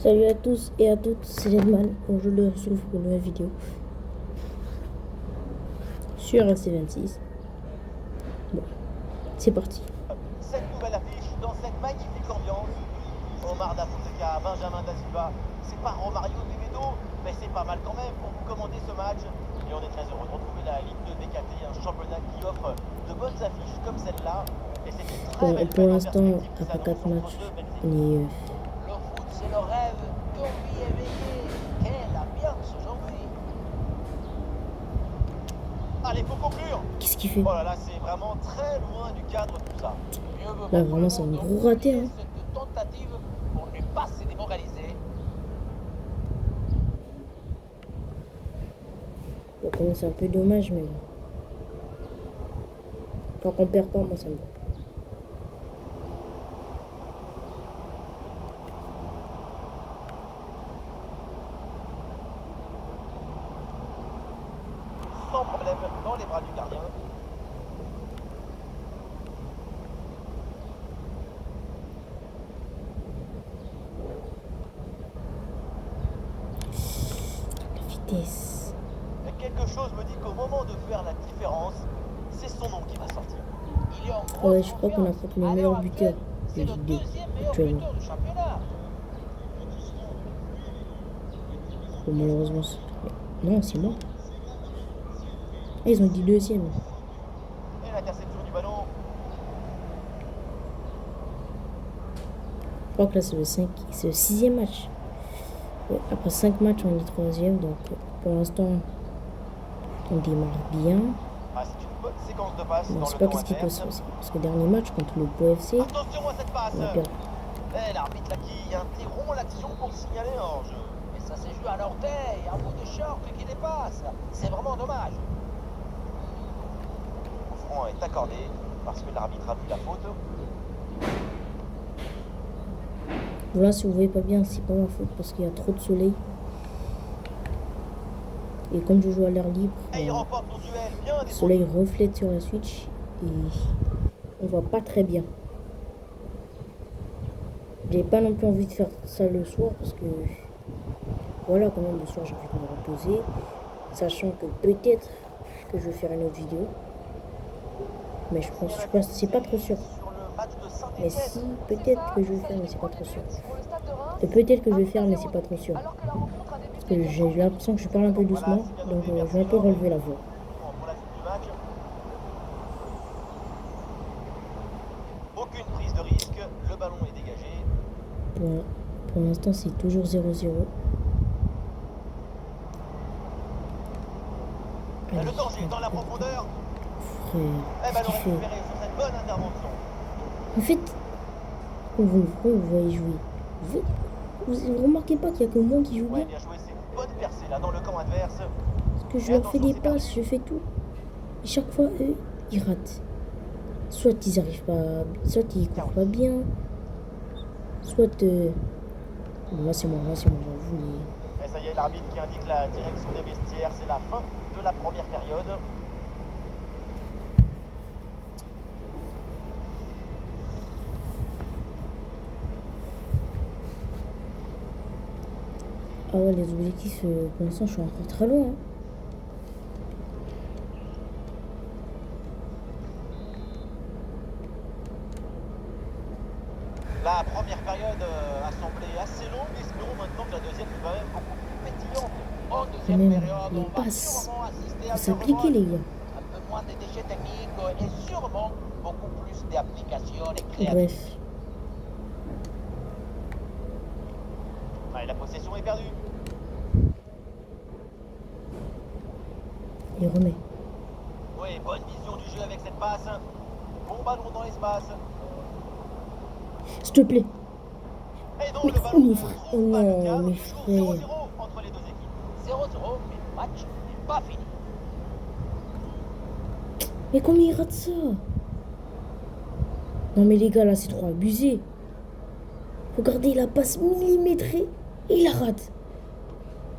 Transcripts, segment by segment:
Salut à tous et à toutes, c'est Redman. Aujourd'hui, on se retrouve pour une nouvelle vidéo sur RC26. Bon, c'est parti. Cette nouvelle affiche dans cette magnifique ambiance. Omar da Fonseca, Benjamin da Silva, c'est pas Romario Bebedo, mais c'est pas mal quand même pour vous commander ce match. Et on est très heureux de retrouver la Ligue 2 BKT, un championnat qui offre de bonnes affiches comme celle-là. Et c'est une très belle Pour fête en l'instant, perspective qui après s'annonce 4 entre matchs, deux belles on équipes. est. Le foot, c'est le rêve qu'on vit éveillé. Quelle ambiance aujourd'hui! Allez, faut conclure. Qu'est-ce qu'il fait? Oh là là, c'est vraiment très loin du cadre tout ça. Mieux vaut Là, pour vraiment, le c'est un monde gros raté. oublier Hein. cette tentative pour ne pas se démoraliser. Bon, c'est un peu dommage, mais bon. Tant qu'on perd pas, moi, ça me va. Sans problème dans les bras du gardien. La vitesse. Mais quelque chose me dit qu'au moment de faire la différence, c'est son nom qui va sortir. Il est en grosse Ouais, je crois qu'on a confiance. fait le À meilleur l'heure buteur actuelle, de c'est le Ligue 2 deuxième meilleur actuellement. buteur du championnat. Bon, malheureusement, non, c'est moi. Ah, ils ont dit deuxième. Et l'interception du ballon. Je crois que là, c'est le sixième match. Ouais, après 5 matchs, on est troisième. Donc, pour l'instant, on démarre bien. Ah, c'est une bonne séquence de passes Mais on dans sait le pas camp qu'est-ce qui peut se adverse. passer. Parce que dernier match contre le POFC, Attention à cette passe. on a perdu. Et l'arbitre là qui interrompt l'action pour signaler un hors-jeu. Mais ça s'est joué à l'orteil, un bout de short qui dépasse. C'est vraiment dommage. Le franc est accordé parce que l'arbitre a vu la faute. Bon, là, si vous voyez pas bien, c'est pas ma faute parce qu'il y a trop de soleil. Et comme je joue à l'air libre, Et il remporte son duel bien le défendu. soleil reflète sur la Switch et on voit pas très bien. J'ai pas non plus envie de faire ça le soir parce que voilà, quand même, le soir j'ai envie de me reposer, sachant que peut-être que je vais faire une autre vidéo, mais je pense c'est pas trop sûr. Sur le match de Mais Saint-Étienne. si, peut-être que je vais faire, mais c'est pas trop sûr. Et peut-être que je vais faire, mais c'est pas trop sûr. Parce que j'ai l'impression que je parle un peu doucement, donc je vais un peu relever la voix. Pour la suite du match. Aucune prise de risque, le ballon est dégagé. Pour l'instant, c'est toujours 0-0. Allez, Le danger dans la profondeur. frère, Et qu'est-ce ballon qu'il fait? récupéré sur cette bonne intervention. En fait, pourquoi vous voyez jouer? Vous remarquez pas qu'il y a que moi qui joue Ouais, bien? bien joué, c'est une bonne percée là dans le camp adverse. Parce que je leur fais des passes, je fais tout. Et chaque fois, eux, ils ratent. Soit ils arrivent pas, soit ils courent pas bien, soit... Bon, là c'est moi, j'avoue. Et ça y est, l'arbitre qui indique la direction des vestiaires, c'est la fin de la première période. Ah ouais, les objectifs, pour l'instant, je suis encore très loin. Hein. La première période a semblé assez longue, espérons maintenant que la deuxième sera même beaucoup plus pétillante. En Quand deuxième même, période, les on va passes, sûrement assister faut à s'appliquer les gars. un peu moins de déchets techniques et sûrement beaucoup plus d'applications et créativité. Bref, Allez, la possession est perdue. il remet. Oui, bonne vision du jeu avec cette passe. Bon ballon dans l'espace. S'il te plaît. Et non, Mais le oh, ballon mes ne frères. trouve Oh pas le non, cadre. mes Toujours 0-0 frères. entre les deux équipes. 0-0, mais le match n'est pas fini. Mais comment il rate ça? Non mais les gars, là c'est trop abusé. Regardez, la passe millimétrée et il la rate.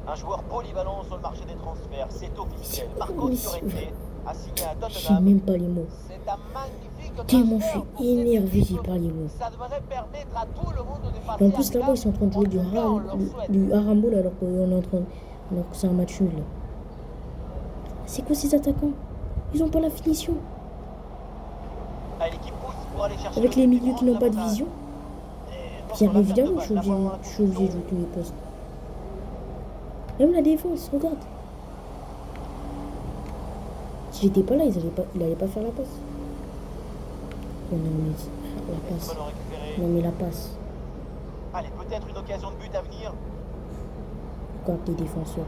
Un joueur polyvalent sur le marché des transferts, c'est officiel. Marco Mais Fioretti a signé à J'ai Tottenham. même pas les mots. C'est un magnifique Tellement je transfert suis pour cette énervé, équipe. j'ai pas les mots. Ça devrait permettre à tout le monde de passer Et en plus, un là-bas, cap. ils sont en train de jouer En tout cas, on leur souhaite. du Harambol alors qu'on est en train. Alors que c'est un match nul. C'est quoi ces attaquants? Ils ont pas la finition. Allez, l'équipe pousse pour aller chercher Avec le les but, milieux qui prendre n'ont pas de l'avantage. vision. Et Bien attention, la perte de évidemment, balle, je suis la obligé balle dans la de jouer position. tous les postes. Même la défense, regarde. Si j'étais pas là, il allait pas faire la passe. Oh non, mais la passe. Ballon récupéré. Non, mais la passe. Allez, peut-être une occasion de but à venir. Regarde les défenseurs.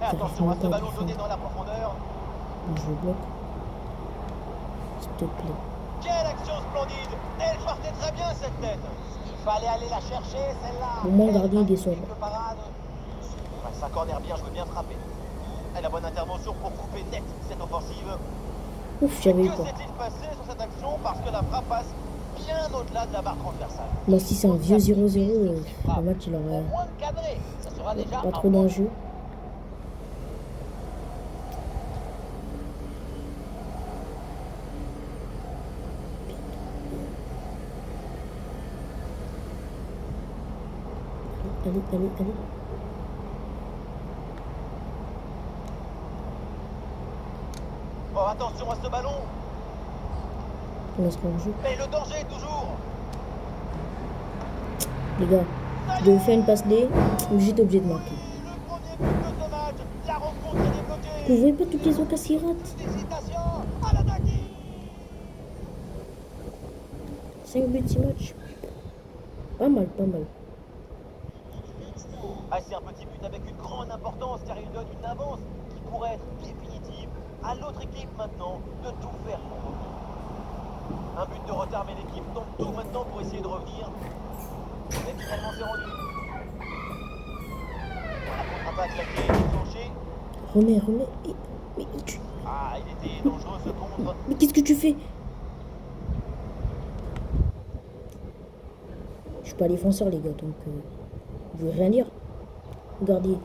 Et attention à ce pas ballon défendre. donné dans la profondeur. Bon, je le bloque. S'il te plaît. Quelle action splendide! Elle partait très bien cette tête. Il fallait aller la chercher, celle-là. Au moins, Quelle gardien, il descend. magnifique parade. Ouais, c'est un corner bien joué, bien frappé. Et la bonne intervention pour couper net cette offensive. Ouf, j'avais eu Que peur. s'est-il passé sur cette action? Parce que la frappe passe bien au-delà de la barre transversale. Moi, si c'est un vieux 0-0, le match, il Au aurait moins cadré. Ça sera déjà pas un trop bon d'enjeux. Allez, allez, allez. Oh, attention à ce ballon. On laisse en jeu. Mais le danger toujours. Les gars, je devais faire une passe D, mais j'étais obligé de marquer. Le premier but de ce match. La rencontre est débloquée. Vous voyez pas toutes les occasions qu'il rate? Félicitations à l'attaque. 5 buts, 6 matchs. Pas mal, pas mal. Ah, c'est un petit but avec une grande importance car il donne une avance qui pourrait être définitive. À l'autre équipe maintenant de tout faire pour revenir. Un but de retard, mais l'équipe tente tout maintenant pour essayer de revenir. Mais finalement, c'est rendu. La contre-attaque qui a été déclenchée. Remets. Mais, Ah, il était dangereux ce contre. mais qu'est-ce que tu fais? Je suis pas défenseur, les gars, donc je veux rien dire. Regardez,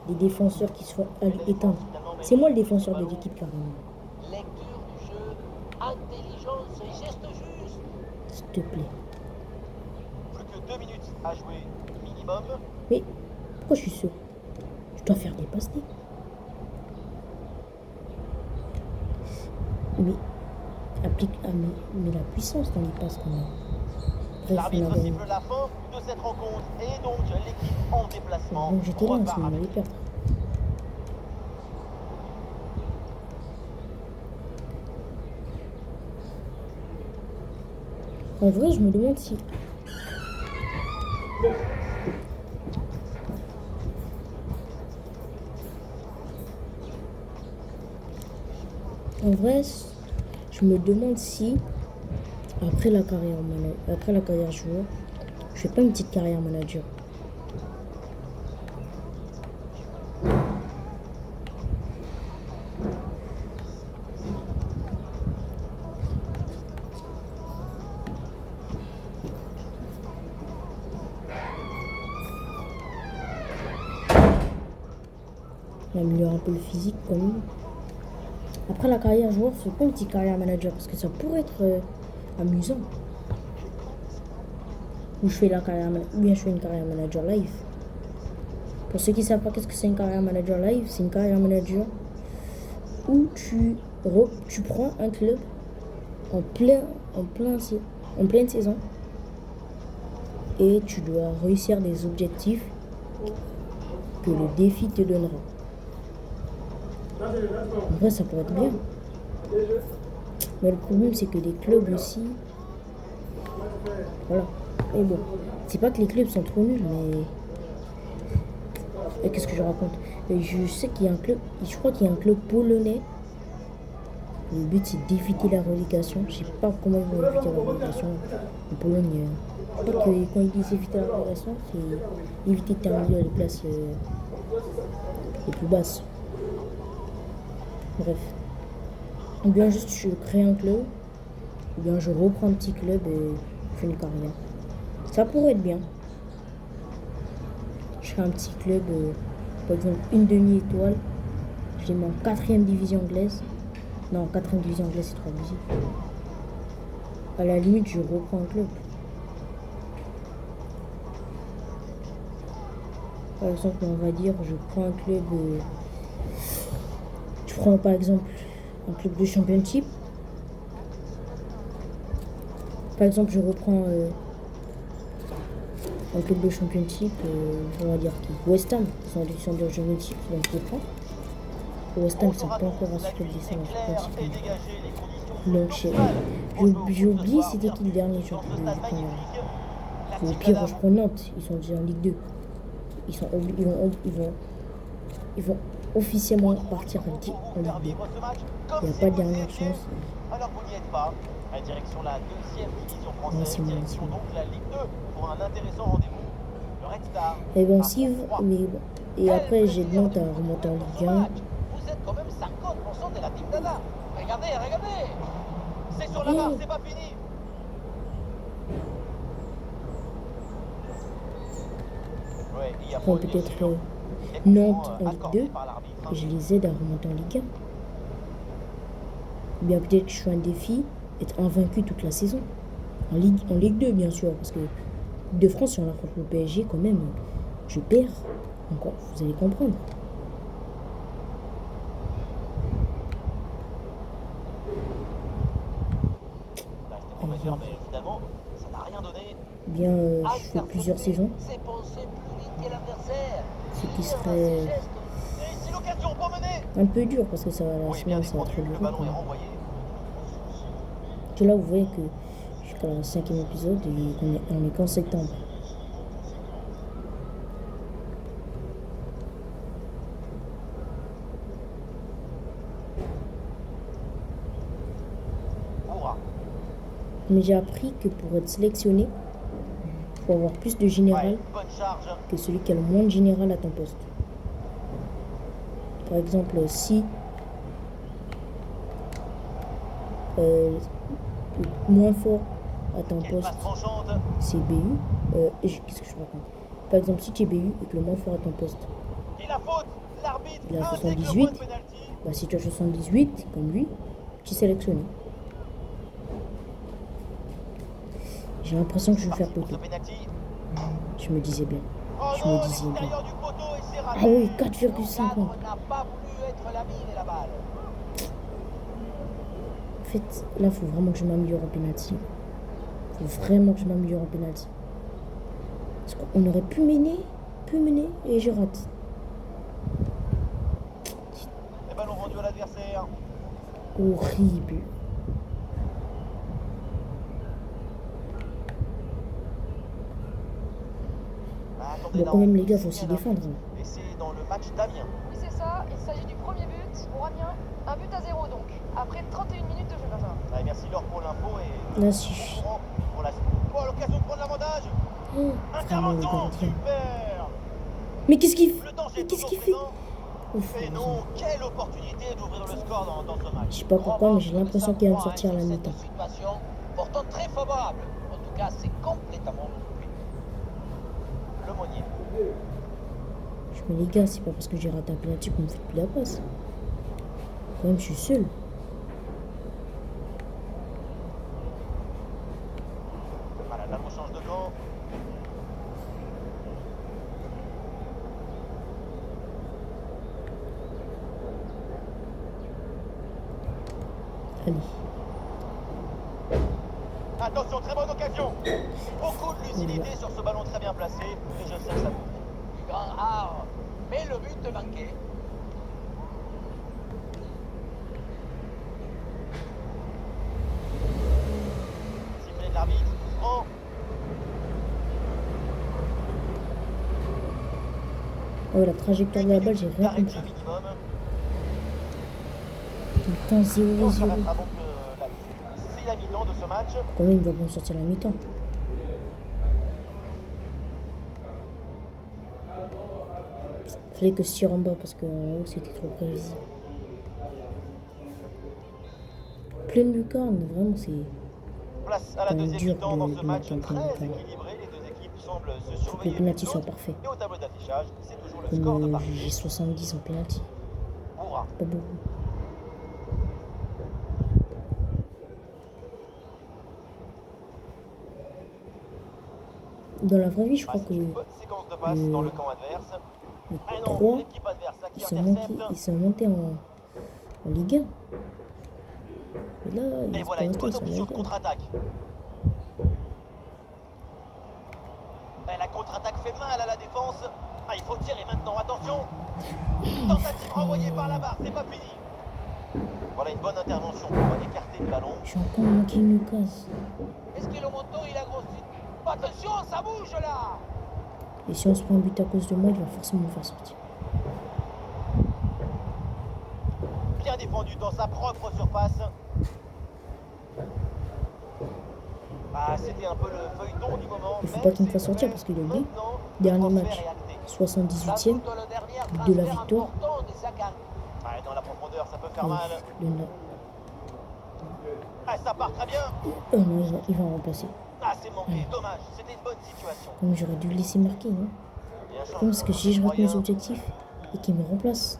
les défenseurs qui se font éteindre. C'est moi le défenseur de l'équipe, carrément. lecture du jeu, intelligence et geste juste. S'il te plaît. Plus que 2 minutes à jouer minimum. Mais pourquoi je suis sûr? Je dois faire des passes D. Mais applique mais la puissance dans les passes quand même. Bref, on a L'arbitre gagné. siffle la fin de cette rencontre et donc l'équipe en déplacement Donc j'étais là en ce repart moment, avec les perdre. En vrai, je me demande si... En vrai, je me demande si, après la carrière joueur, je fais pas une petite carrière manager. Améliorer un peu le physique quand même. Après la carrière joueur, je fais pas une petite carrière manager parce que ça pourrait être amusant. Ou je fais ou bien je fais une carrière manager live. Pour ceux qui savent pas qu'est-ce que c'est une carrière manager live, c'est une carrière manager où tu prends un club en pleine saison et tu dois réussir des objectifs que le défi te donnera. En vrai, ça pourrait être bien. Mais le problème, c'est que les clubs aussi... Voilà. Et bon, c'est pas que les clubs sont trop nuls, mais... Et qu'est-ce que je raconte? Je sais qu'il y a un club... Je crois qu'il y a un club polonais. Le but, c'est d'éviter la relégation. Je sais pas comment ils vont éviter la relégation en Pologne. Je crois que quand ils disent éviter la relégation, c'est éviter de terminer les places les plus basses. Bref. Ou bien juste je crée un club, ou bien je reprends un petit club et je fais une carrière. Ça pourrait être bien. Je ferai un petit club, par exemple une demi-étoile, Je les mets en 4e division anglaise. Non, en 4e division anglaise, c'est trop abusé. À la limite, je reprends un club. Par exemple, on va dire, je prends un club. Je prends par exemple un club de championship. Par exemple, je reprends un club de championship, on va dire qui West Ham, qui sont en division de championship, donc je reprends. West Ham, ils sont pas encore assurés de descendre en championship. Donc j'ai oublié c'était qui le dernier champion. Au pire, je prends Nantes, ils sont déjà en Ligue 2. Ils vont officiellement partir en Ligue 2. Il n'y a pas de dernière chance. Alors vous n'y êtes pas. À direction la 2e division française, direction donc la Ligue 2 pour un intéressant rendez-vous. Le Red Star. Et bon, si, mais bon. Et après, j'ai de Nantes à remonter en Ligue 1. Vous êtes quand même 50% de la team Dada. Regardez, regardez. C'est sur la barre, c'est pas fini. Ouais, il y a Bon, peut-être Nantes en Ligue 2. Et je les aide à remonter en Ligue 1. Ou bien peut-être que je fais un défi, être invaincu toute la saison. En Ligue 2, bien sûr. Parce que de France, si on affronte le PSG, quand même, je perds. Donc, vous allez comprendre. Mais évidemment, ça n'a rien donné. Bien, je fais plusieurs saisons. C'est penser plus vite que l'adversaire. Ce qui serait C'est l'occasion pour mener. un peu dur parce que ça, la Oui, bien semaine, ça va défendu, trop le dur. ballon est renvoyé. Que là, vous voyez que jusqu'à la 5e épisode et on est qu'en septembre. Mais j'ai appris que pour être sélectionné, il faut avoir plus de général Ouais, bonne charge. que celui qui a le moins de général à ton poste. Par exemple, si le moins fort à ton Quelle poste passe tranchante. c'est BU, qu'est-ce que je raconte? Par exemple, si tu es BU et que le moins fort à ton poste Et la faute, l'arbitre il a indique le 78, point de pénalty. bah, si tu as 78 comme lui, tu es sélectionné. J'ai l'impression que je vais faire Pour ce poteau. pénalty. Je me disais bien. Oh Je me non, disais bien. l'extérieur du poteau et c'est raté. Ah oui, Le 4,5 points. cadre n'a pas voulu être l'ami de la balle. En fait, là, il faut vraiment que je m'améliore en penalty. Il faut vraiment que je m'améliore en penalty. Parce qu'on aurait pu mener, et je rate. Les ballons rendus à l'adversaire. Horrible. Attendez, Bon, là, quand même, on les gars, peut faut aussi signaler un défendre. but. Et c'est dans le match d'Amiens. Oui, c'est ça. Il s'agit du premier but pour Amiens. Un but à 0 donc. Après 31 minutes de jeu, Benjamin. Allez, merci Laure pour l'info et Là, si je... pour la oh, l'occasion de prendre l'avantage. Oh, vraiment, le Intervention, gardien. super. Mais qu'est-ce qu'il fait? Le danger Mais est qu'est-ce toujours qu'il fait? présent. Ouf, Et non, quelle opportunité d'ouvrir le score dans ce match. je sais pas pourquoi, mais j'ai l'impression qu'il va me sortir à la Cette mi-temps. situation pourtant très favorable. En tout cas, c'est complètement loupé. Le Monnier. Mais les gars, c'est pas parce que j'ai raté un penalty qu'on me fait plus la passe. Quand même, je suis seul. Voilà, là on change de camp. Allez. Attention, très bonne occasion. Beaucoup de lucidité sur ce ballon très bien placé. Et je sais que ça vous Du grand art. Mais le but manqué. sifflet de l'arbitre. Oh, Oh, la trajectoire de la balle, j'ai rien d'arrêt de compris. jeu minimum. Putain, 0-0. Donc, ça restera donc c'est la mi-temps de ce match. Quand même, il va bien sortir la mi-temps. Fallait que je tire en bas parce qu'en haut, c'était trop prévisible. Pleine lucarne, vraiment, c'est... Place à la Quand même deuxième dur mi-temps dans de ce match mettre un très penalty. équilibré. Les deux équipes semblent se Les surveiller. penaltys l'une sont l'autre. parfaits. Et au tableau d'affichage, c'est toujours le score de Comme partie. j'ai 70 en penalty. Moura. Pas beaucoup. Dans la vraie vie, je crois que C'est une bonne séquence de passe dans le camp adverse. les Ah non, 3, l'équipe adverse là, qui ils sont montés en Ligue 1. Et là, Et ils voilà une sont bonne restés en option de Ligue 1. contre-attaque. Et la contre-attaque fait mal à la défense. Ah, il faut tirer maintenant, attention. Tentative renvoyée par la barre, c'est pas fini. Voilà une bonne intervention pour écarter le ballon. J'ai encore manqué une case. Est-ce que le manteau il a grossi? Attention, ça bouge là. Et si on se prend un but à cause de moi, il va forcément me faire sortir. Bien défendu dans sa propre surface. Ah, c'était un peu le feuilleton du moment. Il faut pas qu'il me fasse sortir parce qu'il est oublié. Dernier match, 78e, but de la victoire. Ah, dans la profondeur, ça peut faire Oh, mal. Ah, ça part très bien. Oh non, il va en remplacer. Ah, c'est manqué, dommage. C'était une bonne situation. Comme j'aurais dû le laisser marquer, non? Bien joué. Comme parce que si je rate mes objectifs et qu'il me remplace,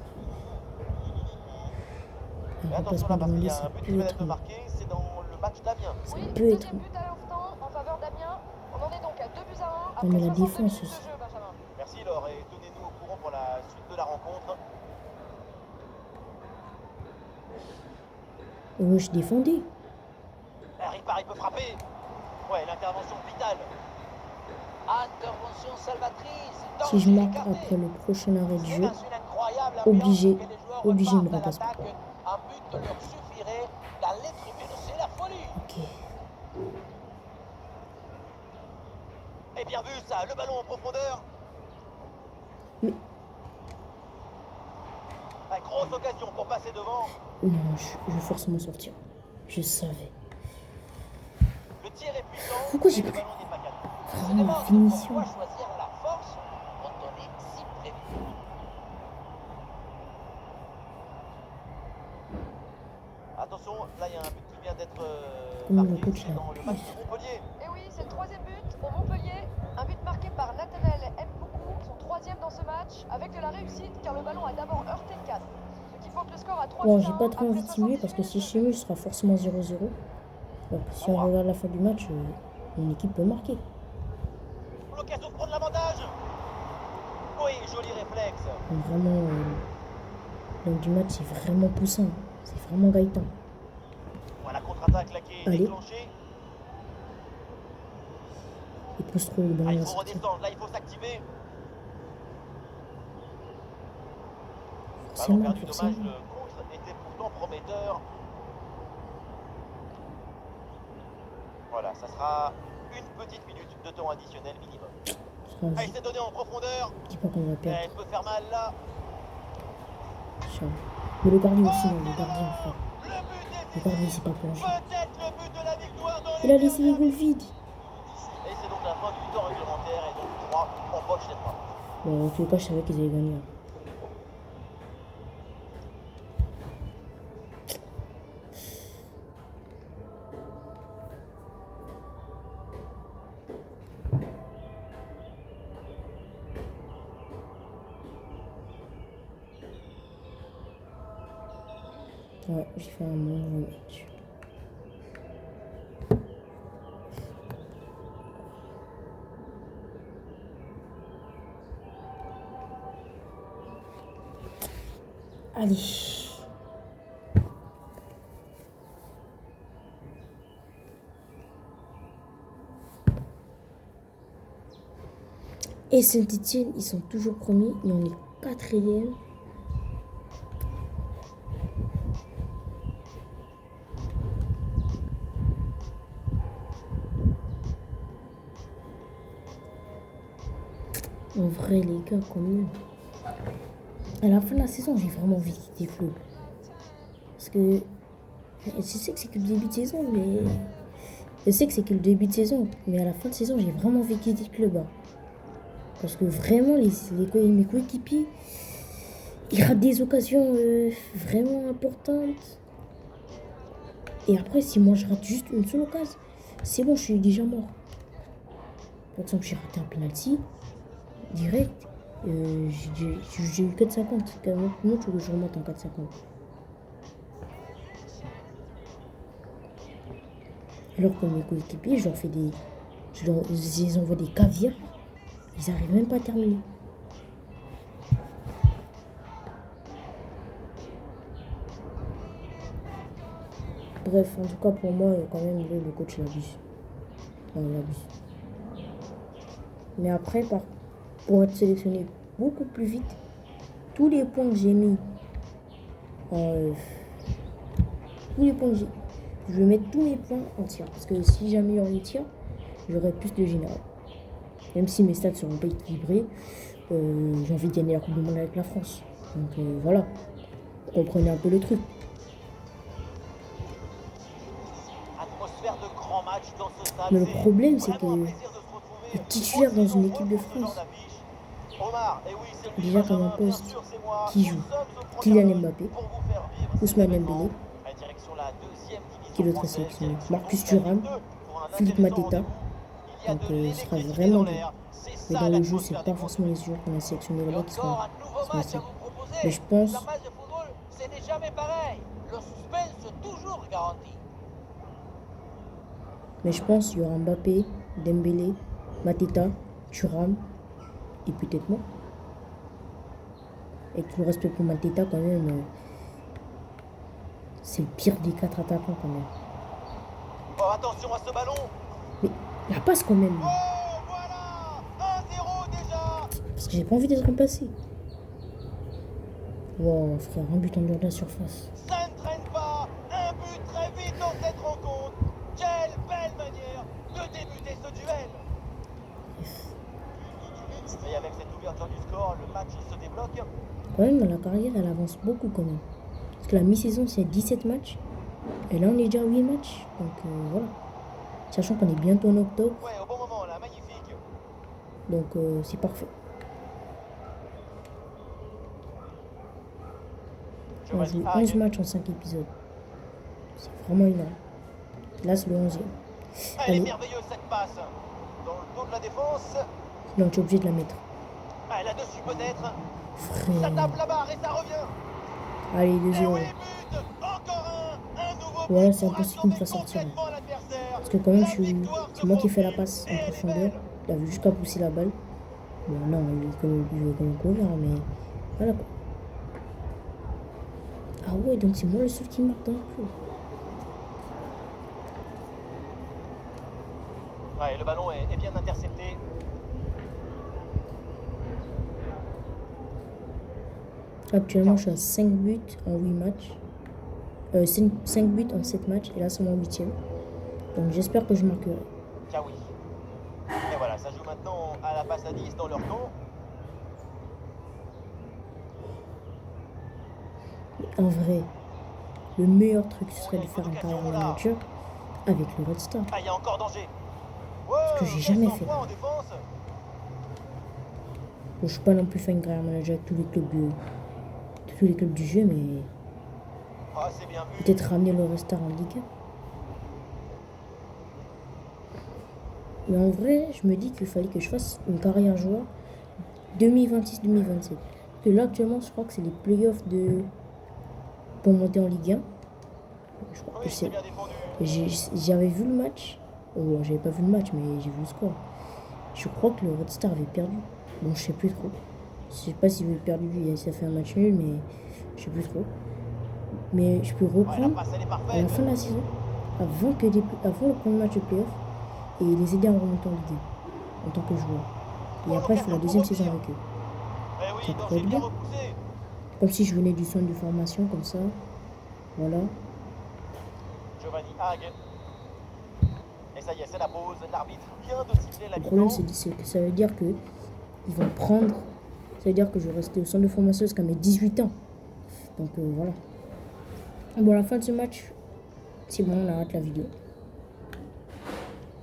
un Mais attention remplacement là, de parce qu'il y Mendy, a ça un but qui peut vient être d'être marqué, c'est dans le match d'Amiens. Oui, peut être- deuxième but à l'instant en faveur d'Amiens. On en est donc à 2 buts à 1 Non, mais après la 62 défense minutes de aussi. jeu, Benjamin. Merci Laure et tenez-nous au courant pour la suite de la rencontre. Et moi je défendais. Ripard, il peut frapper. Ouais, l'intervention vitale. Intervention salvatrice. Si je marque après le prochain arrêt du jeu, obligé de me remplacer. Un but leur suffirait. Dans les tribunes, c'est la folie. Ok. Et bien vu ça, le ballon en profondeur. Mais- Ah, grosse occasion pour passer devant. Non, je vais forcément sortir. Je savais. Le tir est puissant. Pourquoi j'ai mais le pris- ballon n'est pas cadré. Vraiment la finition. Pourquoi choisir la force quand on est si prévu? Attention, là il y a un but qui vient d'être Comment le marqué, coach, c'est là dans le match de Montpellier. Et oui, c'est le troisième but pour Montpellier. Un but marqué par Nathanaël Mboukou, son troisième dans ce match, avec de la réussite car le ballon a d'abord heurté le cadre. Ce qui porte le score à 3 Bon, buts j'ai à pas 1 trop envie de après simuler parce que 78 si je simule, ce sera forcément 0-0. Donc, si on regarde la fin du match, mon équipe peut marquer. L'occasion de prendre l'avantage. Oui, joli réflexe. Donc, vraiment, l'homme du match, c'est vraiment poussant. C'est vraiment Gaëtan. Voilà, contre-attaque là qui est Allez. déclenchée. Il pousse trop le Ah, ballon il va faut sortir. redescendre, là il faut s'activer. Ballon Forcément, perdu, dommage, forcément. le contre était pourtant prometteur. Voilà, ça sera une petite minute de temps additionnel minimum. Ah, il s'est donné en profondeur. Je dis pas qu'on va perdre. Elle peut faire mal là. Inch'Allah. Mais le gardien aussi, non, le gardien, frère. Le but Le est gardien, c'est pas plongé. peut-être le but de la victoire dans Il a les laissé les goals vides. Et c'est donc la fin du temps réglementaire et donc 3 empoche les 3. Bon, en tout cas, je savais qu'ils allaient gagner. Ouais, j'ai fait un bon match. Allez. Et Saint-Etienne, ils sont toujours premiers, mais on est quatrième. En vrai, les gars, quand même. À la fin de la saison, j'ai vraiment envie de quitter le club. Parce que je sais que c'est que le début de saison, mais. Je sais que c'est que le début de saison, mais à la fin de saison, j'ai vraiment envie de quitter le club. Hein. Parce que vraiment, mes coéquipiers, ils ratent des occasions vraiment importantes. Et après, si moi je rate juste une seule occasion, c'est bon, je suis déjà mort. Par exemple, j'ai raté un penalty direct. J'ai eu 4,50. Comment tu veux que je remonte en 4,50? Alors que mes coéquipiers, je leur fais des. Je les envoie des caviars. Ils n'arrivent même pas à terminer. Bref, en tout cas, pour moi, quand même, le coach l'abuse. Non, il abuse. Mais après, pour être sélectionné beaucoup plus vite, tous les points que j'ai mis, tous les points que j'ai, je vais mettre tous mes points en tir. Parce que si j'améliore les tirs, j'aurai plus de général. Même si mes stats ne seront pas équilibrés, j'ai envie de gagner la Coupe du Monde avec la France. Donc voilà, vous comprenez un peu le truc. Atmosphère de grand match dans ce stade. Mais le problème, c'est que vraiment un plaisir de se retrouver être titulaire dans une équipe de aussi nombreux France, dans l'affiche. Omar, et oui, c'est lui, déjà comme un Benjamin, bien poste sûr, c'est moi. qui Nous joue sommes au Kylian programme Mbappé, pour vous faire vivre cet Ousmane événement. Dembélé, À direction la deuxième division qui est l'autre française, sélectionné, direction Marcus donc la Thuram, Ligue 2 pour un Philippe intéressant Mateta. rendez-vous. Il y a Donc de ce sera l'électricité vraiment dans dur. l'air. C'est Mais ça dans le jeu, c'est l'atmosphère pas des forcément gros les joueurs qu'on a sélectionnés Et là-bas qui sont encore un nouveau qui sont match à stylés. vous proposer. Mais je pense, Un match de football, ce n'est jamais pareil. Le suspense toujours garanti. il y aura Mbappé, Dembélé, Mateta, Thuram et peut-être moi. Et tout le respect pour Mateta quand même, c'est le pire des 4 attaquants quand même. Oh, attention à ce ballon. Mais la passe quand même, Oh, voilà 1-0 déjà. parce que j'ai pas envie d'être remplacé. Wow, frère, un but en dehors de la surface. Ça ne traîne pas. Un but très vite dans cette rencontre. Quelle belle manière de débuter ce duel. Et avec cette ouverture du score, le match se débloque. Quand même, la carrière, elle avance beaucoup quand même. Parce que la mi-saison, c'est 17 matchs. Et là, on est déjà à 8 matchs. Donc voilà. Sachant qu'on est bientôt en octobre. Ouais, au bon moment là, magnifique. Donc c'est parfait. On a joué 11 matchs en 5 épisodes. C'est vraiment énorme. Là, c'est le 11e. Elle est Allez, merveilleuse cette passe. Dans le dos de la défense. donc tu es obligé de la mettre. Ah, là-dessus peut-être. Ça Frère. tape la barre et ça revient. Allez, Et 2-0. oui, but. Encore un nouveau but. Voilà, c'est pour impossible qu'il me fasse assommer sortir. complètement l'adversaire. Parce que quand même, La victoire c'est se moi qui ai fait la profile passe et en elle est profondeur. belle. Il avait jusqu'à pousser la balle. Bon, non, il veut quand même courir, mais voilà quoi. Ah ouais, donc c'est moi le seul qui marque dans le coup. Ouais, le ballon est bien intercepté. Actuellement, je suis à 5 buts en 8 matchs. 5 buts en 7 matchs. Et là, c'est mon 8e. Donc j'espère que je marquerai. Tiens oui. Et voilà, ça joue maintenant à la passe à 10 dans leur camp. En vrai, le meilleur truc, ce serait de faire un carrière manager avec le Red Star. Ah, il y a encore danger. Ce que j'ai jamais fait. En défense. Bon, je suis pas non plus faire une carrière manager avec tous les clubs du jeu, mais Ah, c'est bien vu. peut-être ramener le Red Star en Ligue 1. Mais en vrai, je me dis qu'il fallait que je fasse une carrière joueur 2026-2027. Parce que là, actuellement, je crois que c'est les playoffs pour monter en Ligue 1. Je crois que Oui, c'est c'est. bien défendu. J'avais vu le match. Oh, j'avais pas vu le match, mais j'ai vu le score. Je crois que le Red Star avait perdu. Bon, je sais plus trop. Je sais pas s'il avait perdu, ça fait un match nul, mais je sais plus trop. Mais je peux Ouais, la reprendre passe, elle est à la parfaite. fin de la saison, avant le premier match de playoff, et les aider à remonter en Ligue 1 en tant que joueur. Et après, je fais la deuxième saison avec eux. Eh oui, Ça danger pourrait être bien bien. repoussé. Comme si je venais du centre de formation, comme ça. Voilà. Giovanni Hague. Et ça y est, c'est la pause. L'arbitre vient de siffler la Le problème, mi-temps. c'est que ça veut dire que ils vont prendre. Ça veut dire que je vais rester au centre de formation jusqu'à mes 18 ans. Donc voilà. Bon, à la fin de ce match, c'est bon, on arrête la vidéo.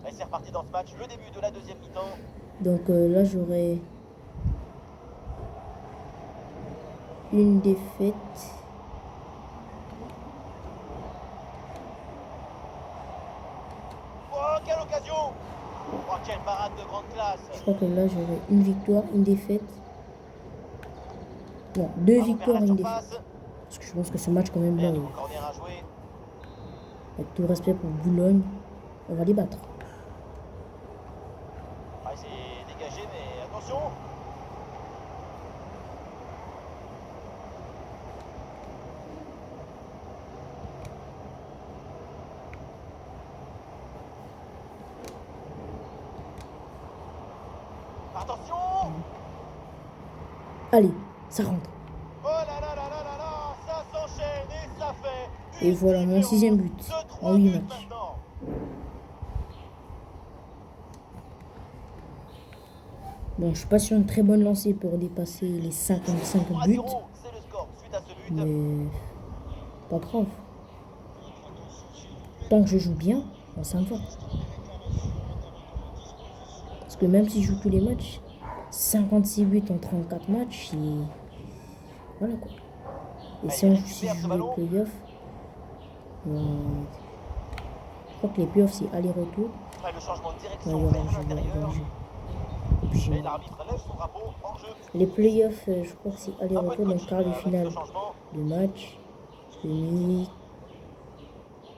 Et c'est reparti dans ce match, le début de la deuxième mi-temps. Donc là, j'aurai une défaite. Oh, quelle occasion! Oh, quelle parade de grande classe! Je crois que là, j'aurai une victoire, une défaite Non, 2 Bravo, victoires et vers la une défaite. surface. Parce que je pense que ce match, quand même, Et un bon, nouveau corner à jouer. avec tout le respect pour Boulogne, on va les battre. Ah, c'est dégagé, mais attention. Attention. Allez, ça rentre. Oh là là là là là là, ça s'enchaîne et ça fait Et une voilà mon différence 6e but de 3 en 8 buts matchs. maintenant. Bon, je suis pas sur une très bonne lancée pour dépasser les 55 buts, 3-0, c'est le score suite à ce but. mais pas grave. Tant que je joue bien, bon, ça me va. Parce que même si je joue tous les matchs, 56 buts en 34 matchs, et voilà quoi. Et Allez, si, il si récupère je ce joue les ballon. playoffs, je crois que les playoffs c'est aller-retour. Ah, le changement de Ouais, direction il y aura vers un jeu, l'intérieur. obligé. Et l'arbitre lève son drapeau en jeu. Les playoffs, je crois que c'est Un peu de aller-retour, donc coaching quart de avec finale ce changement. de match, demi.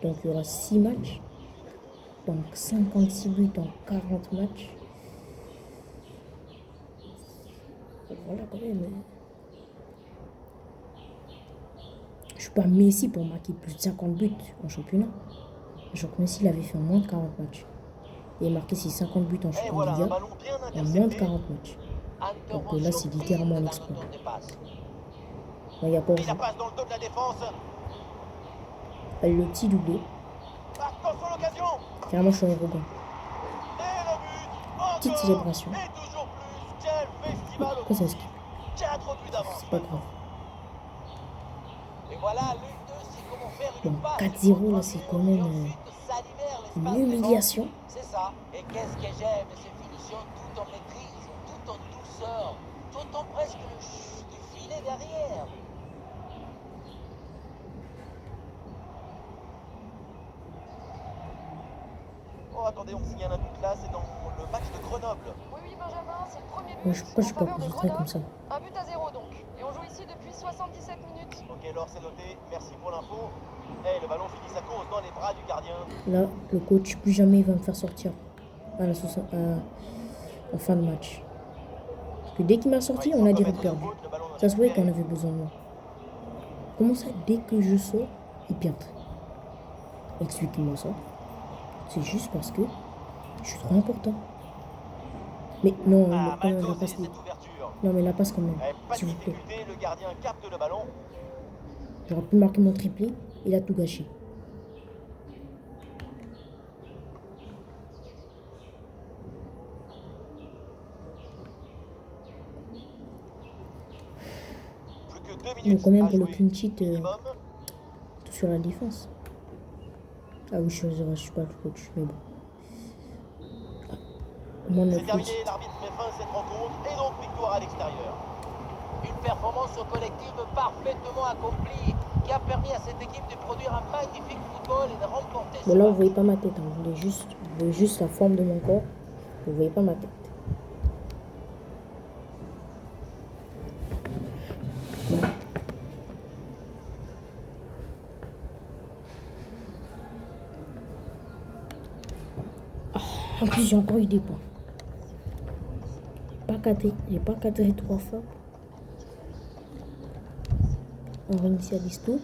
Donc il y aura 6 matchs. Donc 56 buts en 40 matchs. Voilà quand même. Je suis pas Messi pour marquer plus de 50 buts en championnat. Je crois que Messi l'avait fait en moins de 40 matchs. Il a marqué ses 50 buts Et en voilà, un Liga ballon bien en moins de intercepté. 40 matchs. Donc là, Intervention c'est fine littéralement un dans exploit. le tour de passe. Il n'y a pas Et la jeu. passe dans le dos de la défense. Elle le petit doublé. Attention l'occasion. Carrément, je suis un arrogant. Et le but. Petite Encore. célébration. Et toujours plus. Quel festival au Pourquoi ça bout. skip? 4 buts d'avance C'est pas maintenant. grave. Et voilà, l'une d'eux, c'est comment faire Bon, une passe 4-0 là, c'est quand même et ensuite ça libère une l'espace devant. humiliation. C'est ça. Et qu'est-ce que j'aime ces finitions tout en maîtrise, tout en douceur, tout en presque le chut du filet derrière. Oh, attendez, on me signale un but là, c'est dans le match de Grenoble. Oui, oui, Benjamin, c'est le premier Moi, but pourquoi je en suis pas faveur de concentré comme Grenoble. ça? 1 but à 0 donc. Et on joue ici depuis 77 minutes. Ok, alors c'est noté. Merci pour l'info. Et le ballon finit sa course dans les bras du gardien. Là, le coach, plus jamais il va me faire sortir à en fin de match. Parce que dès qu'il m'a sorti, on a direct perdu. Ça se voyait qu'on avait besoin de moi. Comment ça, dès que je sors, ils perdent? Et celui qui m'en sort, c'est juste parce que je suis trop important. Mais non, Ah, quand mal même, la dosé passe. cette ouverture. Non, mais la passe quand même, Eh, pas de s'il vous plaît. difficulté, le gardien capte le ballon. J'aurais pu marquer mon triplé, il a tout gâché. Plus que 2 Bon, minutes quand même, à pour le jouer clean sheet, minimum. tout sur la défense. Ah oui, je suis pas le coach, mais bon. Ah, moi, C'est notre clean terminé, sheet. l'arbitre met fin à cette rencontre et donc victoire à l'extérieur. Une performance collective parfaitement accomplie qui a permis à cette équipe de produire un magnifique football et de remporter ce Bon, là, vous match. voyez pas ma tête, hein. Vous voyez juste la forme de mon corps. Vous voyez pas ma tête. Bon. Ah, en plus, j'ai encore eu des points. J'ai pas cadré 3 fois. On réinitialise tout.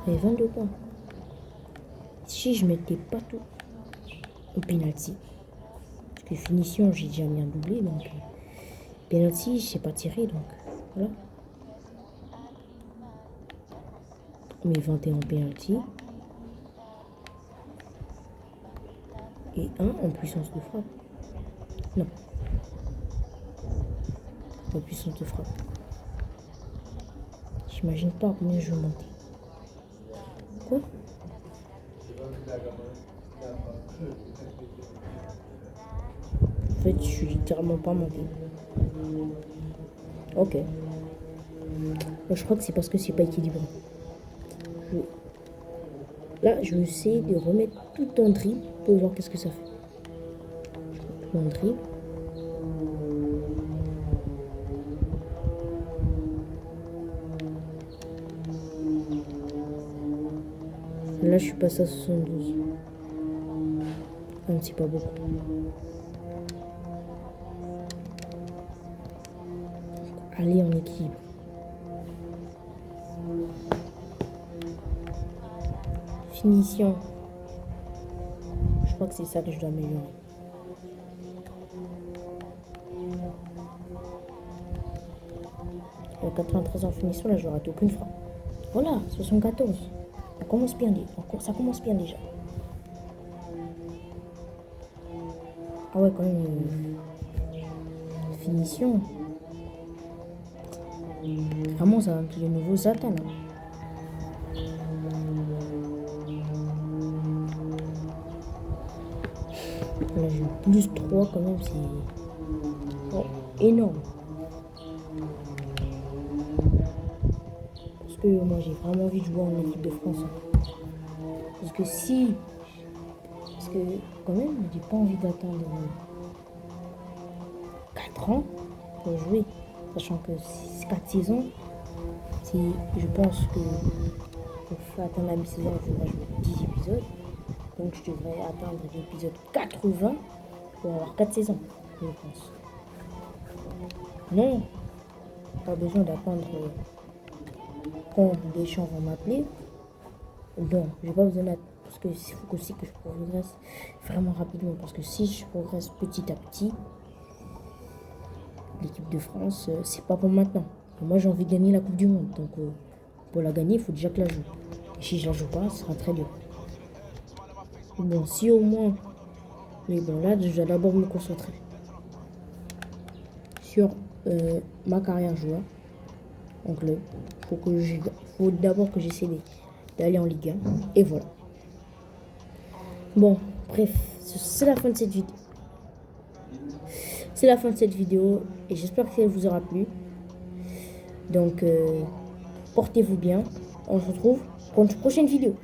Et 22 points. Si je mettais pas tout au penalty. Parce que finition, j'ai déjà mis un doublé. Donc, penalty, je sais pas tirer. Donc, voilà. Mes 21 penalty. Et 1 en puissance de frappe. Non. En puissance de frappe. J'imagine pas combien je vais monter. Quoi? En fait, je suis littéralement pas monté. Ok. Je crois que c'est parce que c'est pas équilibré. Là, je vais essayer de remettre tout en dribble pour voir qu'est-ce que ça fait. Tout en dribble. Là, je suis passé à 72. Même si pas beaucoup. Allez, en équilibre. Finition. Je crois que c'est ça que je dois améliorer. À 93 en finition, là, je rate aucune frappe. Voilà, 74. Ça commence bien déjà. Ah ouais, quand même. Finition. Vraiment, ça va me les nouveaux Satan. Là, j'ai plus 3 quand même, c'est énorme. Parce que moi, j'ai vraiment envie de jouer en équipe de France. Parce que quand même, j'ai pas envie d'attendre 4 ans pour jouer. Sachant que c'est 4 saisons. Je pense que pour faire atteindre la mi-saison, je devrais jouer 10 épisodes. Donc je devrais atteindre l'épisode 80 pour avoir 4 saisons, je pense. Non, pas besoin d'attendre quand Deschamps va m'appeler. Non, j'ai pas besoin d'attendre. Parce qu'il faut aussi que je progresse vraiment rapidement. Parce que si je progresse petit à petit, l'équipe de France, c'est pas pour maintenant. Et moi, j'ai envie de gagner la Coupe du Monde. Donc, pour la gagner, il faut déjà que je la joue. Et si je la joue pas, ce sera très dur. Bon, si au moins... Mais bon, là, je dois d'abord me concentrer sur ma carrière joueur en club. Faut d'abord que j'essaie d'aller en Ligue 1. Et voilà. Bon, bref, c'est la fin de cette vidéo. C'est la fin de cette vidéo et j'espère qu'elle vous aura plu. Donc, portez-vous bien. On se retrouve pour une prochaine vidéo.